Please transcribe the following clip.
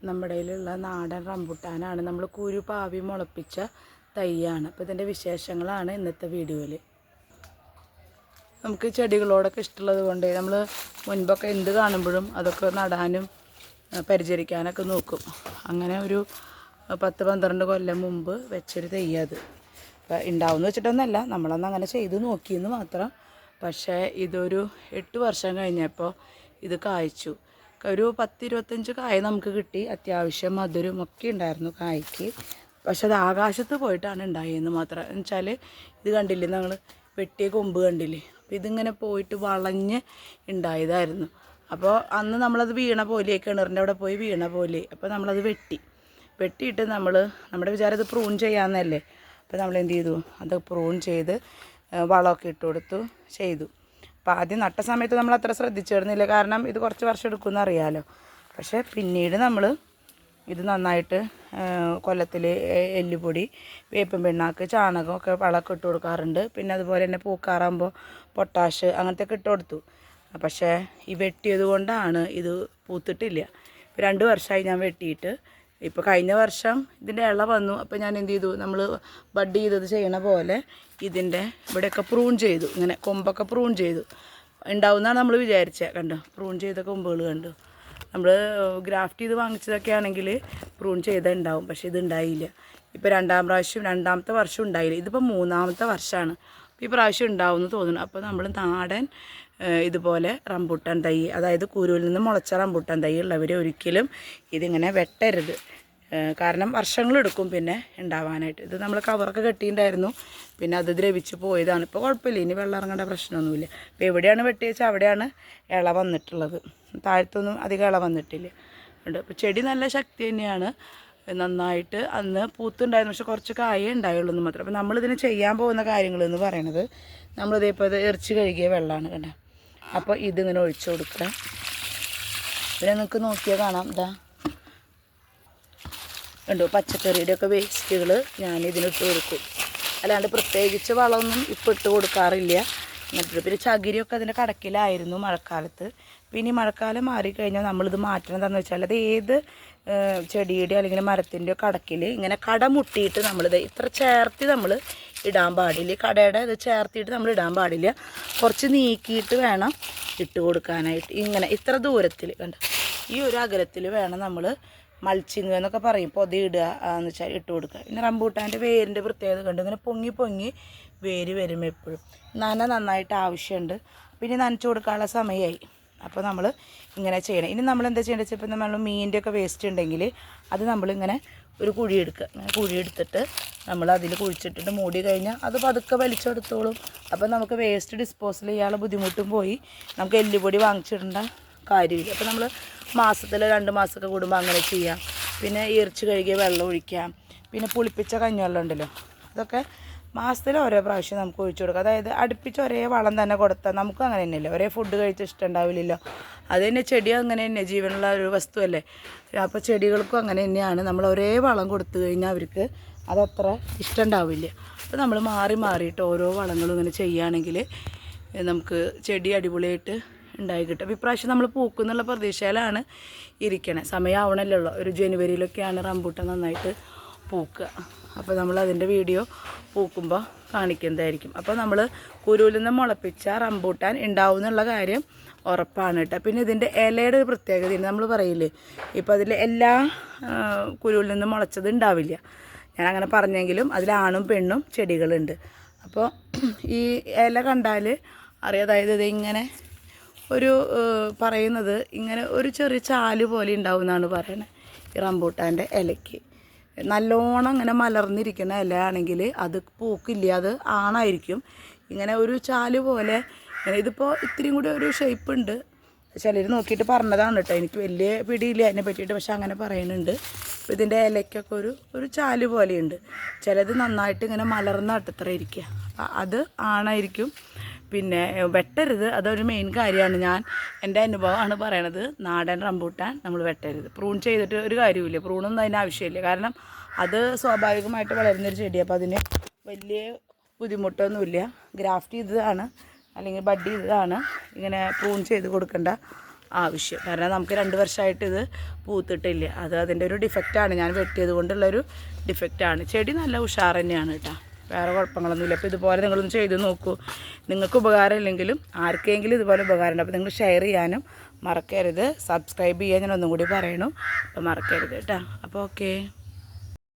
നമ്മുടെ കയ്യിലുള്ള നാടൻ റംബുട്ടാനാണ്. നമ്മൾ കുരു പാവി മുളപ്പിച്ച തൈയാണ്. അപ്പോൾ ഇതിൻ്റെ വിശേഷങ്ങളാണ് ഇന്നത്തെ വീഡിയോയിൽ. നമുക്ക് ചെടികളോടൊക്കെ ഇഷ്ടമുള്ളത് കൊണ്ട് നമ്മൾ മുൻപൊക്കെ എന്ത് കാണുമ്പോഴും അതൊക്കെ നടാനും പരിചരിക്കാനൊക്കെ നോക്കും. അങ്ങനെ ഒരു 10-12 കൊല്ലം മുമ്പ് വെച്ചൊരു തൈയത്. അപ്പോൾ ഉണ്ടാവുമെന്ന് വെച്ചിട്ടൊന്നുമല്ല, നമ്മളന്ന് അങ്ങനെ ചെയ്ത് നോക്കിയെന്ന് മാത്രം. പക്ഷേ ഇതൊരു 8 വർഷം കഴിഞ്ഞപ്പോൾ ഇത് കായ്ച്ചു. ഒരു 10-25 കായ നമുക്ക് കിട്ടി. അത്യാവശ്യം മധുരം ഒക്കെ ഉണ്ടായിരുന്നു കായ്ക്ക്. പക്ഷെ അത് ആകാശത്ത് പോയിട്ടാണ് ഉണ്ടായെന്ന് മാത്രം. എന്ന് വെച്ചാൽ ഇത് കണ്ടില്ലേ, ഞങ്ങൾ വെട്ടിയ കൊമ്പ് കണ്ടില്ലേ, അപ്പോൾ ഇതിങ്ങനെ പോയിട്ട് വളഞ്ഞ് ഉണ്ടായതായിരുന്നു. അപ്പോൾ അന്ന് നമ്മളത് വീണ പോലെ, കിണറിൻ്റെ അവിടെ പോയി വീണ പോലെ. അപ്പോൾ നമ്മളത് വെട്ടിയിട്ട് നമ്മുടെ വിചാരം ഇത് പ്രൂൺ ചെയ്യാമെന്നല്ലേ. അപ്പോൾ നമ്മൾ എന്ത് ചെയ്തു, അത് പ്രൂൺ ചെയ്ത് വളമൊക്കെ ഇട്ട് കൊടുത്തു ചെയ്തു. അപ്പോൾ ആദ്യം നട്ട സമയത്ത് നമ്മൾ അത്ര ശ്രദ്ധിച്ചിരുന്നില്ല, കാരണം ഇത് കുറച്ച് വർഷം എടുക്കുമെന്ന് അറിയാമല്ലോ. പക്ഷേ പിന്നീട് നമ്മൾ ഇത് നന്നായിട്ട് കൊല്ലത്തിൽ എല്ലുപൊടി, വേപ്പും പിണ്ണാക്ക്, ചാണകമൊക്കെ വളമൊക്കെ ഇട്ട് കൊടുക്കാറുണ്ട്. പിന്നെ അതുപോലെ തന്നെ പൂക്കാറാകുമ്പോൾ പൊട്ടാഷ് അങ്ങനത്തെ ഒക്കെ ഇട്ട് കൊടുത്തു. പക്ഷേ ഈ വെട്ടിയത് കൊണ്ടാണ് ഇത് പൂത്തിട്ടില്ല. 2 വർഷമായി ഞാൻ വെട്ടിയിട്ട്. ഇപ്പോൾ കഴിഞ്ഞ വർഷം ഇതിൻ്റെ ഇള വന്നു. അപ്പോൾ ഞാൻ എന്ത് ചെയ്തു, നമ്മൾ ബഡ് ചെയ്തത് ചെയ്യണ പോലെ ഇതിൻ്റെ ഇവിടെയൊക്കെ പ്രൂൺ ചെയ്തു. ഇങ്ങനെ കൊമ്പൊക്കെ പ്രൂൺ ചെയ്തു. ഉണ്ടാവുമെന്നാണ് നമ്മൾ വിചാരിച്ചത്. കണ്ടോ, പ്രൂൺ ചെയ്ത കൊമ്പുകൾ കണ്ടു. നമ്മൾ ഗ്രാഫ്റ്റ് ചെയ്ത് വാങ്ങിച്ചതൊക്കെ ആണെങ്കിൽ പ്രൂൺ ചെയ്താൽ ഉണ്ടാവും. പക്ഷേ ഇത് ഉണ്ടായില്ല. ഇപ്പോൾ രണ്ടാമത്തെ വർഷം ഉണ്ടായില്ല. ഇതിപ്പോൾ 3ാമത്തെ വർഷമാണ്. ഈ പ്രാവശ്യം ഉണ്ടാവുമെന്ന് തോന്നുന്നു. അപ്പോൾ നമ്മൾ നാടൻ ഇതുപോലെ റംബുട്ടാൻ തൈ, അതായത് കുരുവിൽ നിന്ന് മുളച്ച റംബുട്ടാൻ തൈ ഉള്ളവർ ഒരിക്കലും ഇതിങ്ങനെ വെട്ടരുത്. കാരണം വർഷങ്ങളെടുക്കും പിന്നെ ഉണ്ടാവാനായിട്ട്. ഇത് നമ്മൾ കവറൊക്കെ കെട്ടിയിട്ടുണ്ടായിരുന്നു, പിന്നെ അത് ദ്രവിച്ച് പോയതാണ്. ഇപ്പോൾ കുഴപ്പമില്ല, ഇനി വെള്ളം ഇറങ്ങേണ്ട പ്രശ്നമൊന്നുമില്ല. അപ്പോൾ എവിടെയാണ് വെട്ടി വെച്ചാൽ അവിടെയാണ് ഇള വന്നിട്ടുള്ളത്. താഴത്തൊന്നും അധികം ഇള വന്നിട്ടില്ല. ഉണ്ട്. അപ്പോൾ ചെടി നല്ല ശക്തി തന്നെയാണ്. നന്നായിട്ട് അന്ന് പൂത്തുണ്ടായിരുന്നു. പക്ഷെ കുറച്ച് കായേ ഉണ്ടായുള്ളൂ എന്ന് മാത്രം. അപ്പോൾ നമ്മളിതിന് ചെയ്യാൻ പോകുന്ന കാര്യങ്ങളെന്ന് പറയണത്, നമ്മളിതേപ്പോൾ ഇത് ഇറച്ചി കഴുകിയ വെള്ളമാണ് കണ്ടോ. അപ്പോൾ ഇതിങ്ങനെ ഒഴിച്ചു കൊടുക്കുക. പിന്നെ നിങ്ങൾക്ക് നോക്കിയാൽ കാണാം, ഇതാ കണ്ടോ, പച്ചക്കറിയുടെയൊക്കെ വേസ്റ്റുകൾ ഞാൻ ഇതിനിട്ട് കൊടുക്കും. അല്ലാണ്ട് പ്രത്യേകിച്ച് വളമൊന്നും ഇപ്പോൾ ഇട്ട് കൊടുക്കാറില്ല. എന്നിട്ട് പിന്നെ ചകിരിയൊക്കെ അതിൻ്റെ കടക്കിലായിരുന്നു മഴക്കാലത്ത്. പിന്നെ ഈ മഴക്കാലം മാറിക്കഴിഞ്ഞാൽ നമ്മളിത് മാറ്റണം എന്താണെന്ന് വെച്ചാൽ, അത് ഏത് ചെടിയുടെ അല്ലെങ്കിൽ മരത്തിൻ്റെയോ കടക്കിൽ ഇങ്ങനെ കട മുട്ടിയിട്ട് നമ്മളിത് ഇത്ര ചേർത്തി നമ്മൾ ഇടാൻ പാടില്ല. കടയുടെ ഇത് ചേർത്തിയിട്ട് നമ്മൾ ഇടാൻ പാടില്ല. കുറച്ച് നീക്കിയിട്ട് വേണം ഇട്ട് കൊടുക്കാനായിട്ട്. ഇങ്ങനെ ഇത്ര ദൂരത്തിൽ കണ്ട ഈ ഒരു അകലത്തിൽ വേണം നമ്മൾ മൾച്ചിങ് എന്നൊക്കെ പറയും, പൊതി ഇടുക എന്ന് വെച്ചാൽ ഇട്ട് കൊടുക്കുക. പിന്നെ റംബൂട്ടാൻ്റെ വേരിൻ്റെ പ്രത്യേകത കണ്ട് ഇങ്ങനെ പൊങ്ങി വേര് വരും എപ്പോഴും. നന്നായിട്ട് ആവശ്യമുണ്ട്. പിന്നെ നനച്ചു കൊടുക്കാനുള്ള സമയമായി. അപ്പോൾ നമ്മൾ ഇങ്ങനെ ചെയ്യണം. ഇനി നമ്മൾ എന്താ ചെയ്യേണ്ടത് വെച്ചാൽ, ഇപ്പോൾ നമ്മൾ മീനിൻ്റെ ഒക്കെ വേസ്റ്റ് ഉണ്ടെങ്കിൽ അത് നമ്മളിങ്ങനെ ഒരു കുഴി എടുക്കുക. ഇങ്ങനെ കുഴി എടുത്തിട്ട് നമ്മൾ അതിൽ കുഴിച്ചിട്ടിട്ട് മൂടി കഴിഞ്ഞാൽ അത് പതുക്കെ വലിച്ചെടുത്തോളും. അപ്പോൾ നമുക്ക് വേസ്റ്റ് ഡിസ്പോസൽ ചെയ്യാനുള്ള ബുദ്ധിമുട്ടും പോയി. നമുക്ക് എല്ലുപൊടി വാങ്ങിച്ചിടേണ്ട കാര്യമില്ല. അപ്പോൾ നമ്മൾ മാസത്തിൽ 2 മാസമൊക്കെ കൂടുമ്പോൾ അങ്ങനെ ചെയ്യാം. പിന്നെ ഇറച്ചി കഴുകിയ വെള്ളം ഒഴിക്കാം. പിന്നെ പുളിപ്പിച്ച കഞ്ഞിവെള്ളം ഉണ്ടല്ലോ, അതൊക്കെ മാസത്തിൽ ഓരോ പ്രാവശ്യം നമുക്ക് ഒഴിച്ചു കൊടുക്കാം. അതായത് അടുപ്പിച്ച് ഒരേ വളം തന്നെ കൊടുത്താൽ നമുക്ക് അങ്ങനെ തന്നെയല്ലേ, ഒരേ ഫുഡ് കഴിച്ച് ഇഷ്ടമുണ്ടാവില്ലല്ലോ. അത് തന്നെ ചെടി അങ്ങനെ തന്നെ ജീവനുള്ള ഒരു വസ്തുവല്ലേ. അപ്പോൾ ചെടികൾക്കും അങ്ങനെ തന്നെയാണ്. നമ്മൾ ഒരേ വളം കൊടുത്തു കഴിഞ്ഞാൽ അവർക്ക് അതത്ര ഇഷ്ടമുണ്ടാവില്ല. അപ്പോൾ നമ്മൾ മാറിയിട്ട് ഓരോ വളങ്ങളും ഇങ്ങനെ ചെയ്യുകയാണെങ്കിൽ നമുക്ക് ചെടി അടിപൊളിയായിട്ട് ഉണ്ടായി കിട്ടും. അപ്പോൾ ഇപ്രാവശ്യം നമ്മൾ പൂക്കുന്നുള്ള പ്രതീക്ഷയിലാണ് ഇരിക്കണേ. സമയമാവണല്ലോ, ഒരു ജനുവരിയിലൊക്കെയാണ് റംബൂട്ടാൻ നന്നായിട്ട് പൂക്കുക. അപ്പോൾ നമ്മൾ അതിൻ്റെ വീഡിയോ പൂക്കുമ്പോൾ കാണിക്കുന്നതായിരിക്കും. അപ്പോൾ നമ്മൾ കുരുവിൽ നിന്ന് മുളപ്പിച്ച റംബൂട്ടാൻ ഉണ്ടാവും എന്നുള്ള കാര്യം ഉറപ്പാണ് കേട്ടോ. പിന്നെ ഇതിൻ്റെ ഇലയുടെ ഒരു പ്രത്യേകതയാണ്. നമ്മൾ പറയില്ലേ, ഇപ്പോൾ അതിൽ എല്ലാ കുരുവിൽ നിന്ന് മുളച്ചത് ഉണ്ടാവില്ല. ഞാൻ അങ്ങനെ പറഞ്ഞെങ്കിലും അതിൽ ആണും പെണ്ണും ചെടികളുണ്ട്. അപ്പോൾ ഈ ഇല കണ്ടാൽ അറിയാം, അതായത് ഇതിങ്ങനെ ഒരു പറയുന്നത് ഇങ്ങനെ ഒരു ചെറിയ ചാല് പോലെ ഉണ്ടാവും എന്നാണ് പറയുന്നത്. ഈ റംബൂട്ടാൻ്റെ ഇലയ്ക്ക് നല്ലോണം ഇങ്ങനെ മലർന്നിരിക്കുന്ന ഇല ആണെങ്കിൽ അത് പൂക്കില്ല, അത് ആണായിരിക്കും. ഇങ്ങനെ ഒരു ചാല് പോലെ ഇതിപ്പോൾ ഇത്തിരിയും കൂടി ഒരു ഷേപ്പ് ഉണ്ട്. ചിലർ നോക്കിയിട്ട് പറഞ്ഞതാണ് കേട്ടോ, എനിക്ക് വലിയ പിടിയില്ല അതിനെ പറ്റിയിട്ട്. പക്ഷെ അങ്ങനെ പറയുന്നുണ്ട്. അപ്പോൾ ഇതിൻ്റെ ഇലയ്ക്കൊക്കെ ഒരു ചാല് പോലെയുണ്ട്. ചിലത് നന്നായിട്ട് ഇങ്ങനെ മലർന്നാട്ടത്ര ഇരിക്കുക, അത് ആണായിരിക്കും. പിന്നെ വെട്ടരുത്, അതൊരു മെയിൻ കാര്യമാണ്. എൻ്റെ അനുഭവമാണ് പറയണത്. നാടൻ റംബൂട്ടാൻ നമ്മൾ വെട്ടരുത്. പ്രൂൺ ചെയ്തിട്ട് ഒരു കാര്യമില്ല, പ്രൂണൊന്നും അതിന് ആവശ്യമില്ല. കാരണം അത് സ്വാഭാവികമായിട്ട് വളരുന്നൊരു ചെടിയാണ്. അപ്പോൾ അതിന് വലിയ ബുദ്ധിമുട്ടൊന്നുമില്ല. ഗ്രാഫ്റ്റ് ചെയ്തതാണ് അല്ലെങ്കിൽ ബഡ് ചെയ്തതാണ്. ഇങ്ങനെ പ്രൂൺ ചെയ്ത് കൊടുക്കേണ്ട ആവശ്യം. കാരണം നമുക്ക് 2 വർഷമായിട്ട് ഇത് പൂത്തിട്ടില്ല. അത് അതിൻ്റെ ഒരു ഡിഫക്റ്റാണ്, ഞാൻ വെട്ടിയത് കൊണ്ടുള്ളൊരു ഡിഫക്റ്റാണ്. ചെടി നല്ല ഉഷാർ തന്നെയാണ് കേട്ടോ, വേറെ കുഴപ്പങ്ങളൊന്നുമില്ല. അപ്പോൾ ഇതുപോലെ നിങ്ങളൊന്ന് ചെയ്ത് നോക്കൂ. നിങ്ങൾക്ക് ഉപകാരം ഇല്ലെങ്കിലും ആർക്കെങ്കിലും ഇതുപോലെ ഉപകാരമുണ്ട്. അപ്പോൾ നിങ്ങൾ ഷെയർ ചെയ്യാനും മറക്കരുത്, സബ്സ്ക്രൈബ് ചെയ്യാൻ ഞാൻ ഒന്നും കൂടി പറയണു. അപ്പോൾ മറക്കരുത് കേട്ടോ. അപ്പോൾ ഓക്കേ.